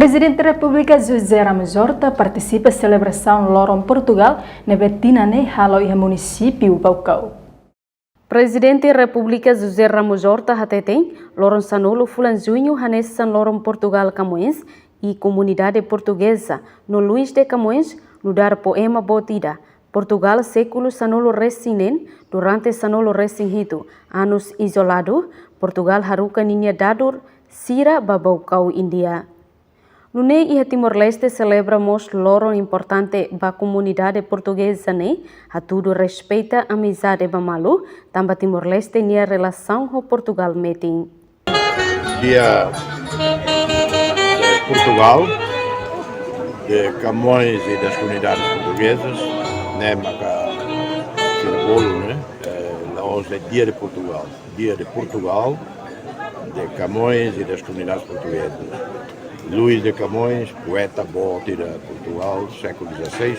Presidente da República José Ramos Horta participa da celebração Lorong Portugal na Betinane, Halo e município Baucau. Presidente da República José Ramos Horta hatetém Lorong Sanolo Fulan Junho Hanessan Lorong Portugal Camões e comunidade portuguesa no Luís de Camões no dar poema Botida. Portugal século Sanolo Resinen durante Sanolo Resinhito anos isolado Portugal haruka ninya dadur sira babaucau India. Nune e Timor-Leste celebramos lorong importante ba comunidade portuguesa ne, a tudo respeita amizade bamalu, tamba Timor-Leste nia relação com Portugal meeting. Dia de Portugal, de Camões e das comunidades portuguesas, né, maca simbolo, né? Hoje é Dia de Portugal. Dia de Portugal, de Camões e das comunidades portuguesas. Luís de Camões, poeta bote de Portugal, século XVI,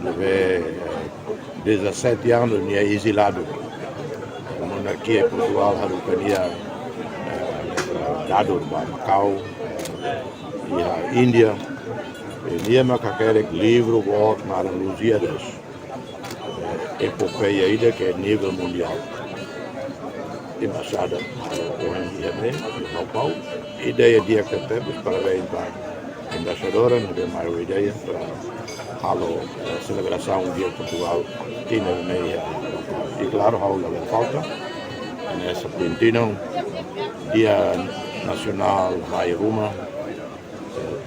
teve 17 anos exilado. A monarquia de Portugal tinha dado para Macau e a Índia. E a aquele livro volta para a Lusíadas, epopeia ainda que é nível mundial. Embaixada ao Paulo. Ideia dia que temos, parabéns para a embaixadora, não tem mais uma ideia para a celebração do Dia de Portugal, que não é, e claro, a aula não falta, nessa Argentina, Dia Nacional Mai Ruma,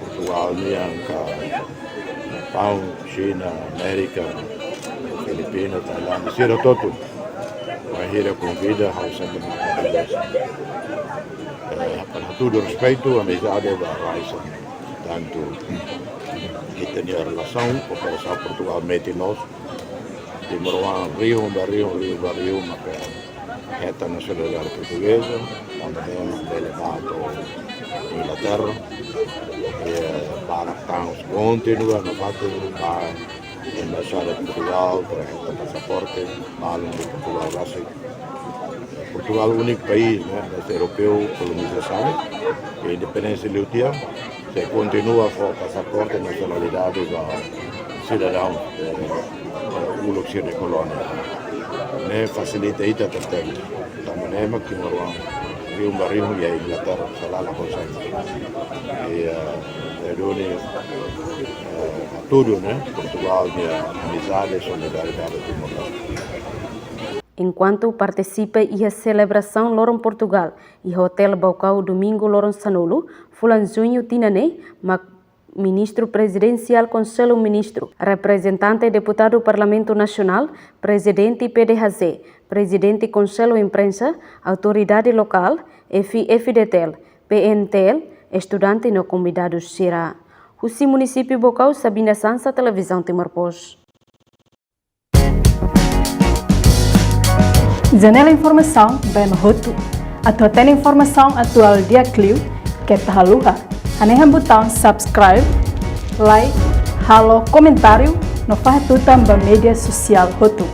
Portugal, Japão, China, América, Filipinas, Tailândia, Sierra Toto. Bahia convida ao centro de conversa. Para todo respeito, a amizade da Raíssa, tanto que tinha relação, cooperação Portugal mete nós, de Moruan, Rio, mas é a nacionalidade portuguesa, também delegado em Inglaterra, para tão continua no fato de Embaixada de Portugal, para o passaporte, balão de Portugal, Brasil. Portugal é o único país, né, europeu, colonização, que a independência de Lutia, se continua com o passaporte, nacionalidade do cidadão do luxo de colônia. Né, facilita aí a terceira. Da maneira que Rio Barrio e a Inglaterra, Salala consegue. Tudo, né? Portugal, amizade, solidariedade do mundo. Enquanto participa e a celebração Lorong Portugal e Hotel Baucau domingo Lorong Sanolo, Fulan Junho Tinane, Ministro Presidencial Conselho Ministro, representante deputado Parlamento Nacional, Presidente PDHZ, Presidente Conselho Imprensa, Autoridade Local, FDTEL, PNTL, estudante no convidado Xira. Husi Município Baucau, Sabina Sansa, Televisão Timor-Post. Janela Informação, bem Roto. Atual informação atual dia Clio, que é Tahaluha. Anehan botão subscribe, like, halo, comentário, no faz tudo também mídia social Roto.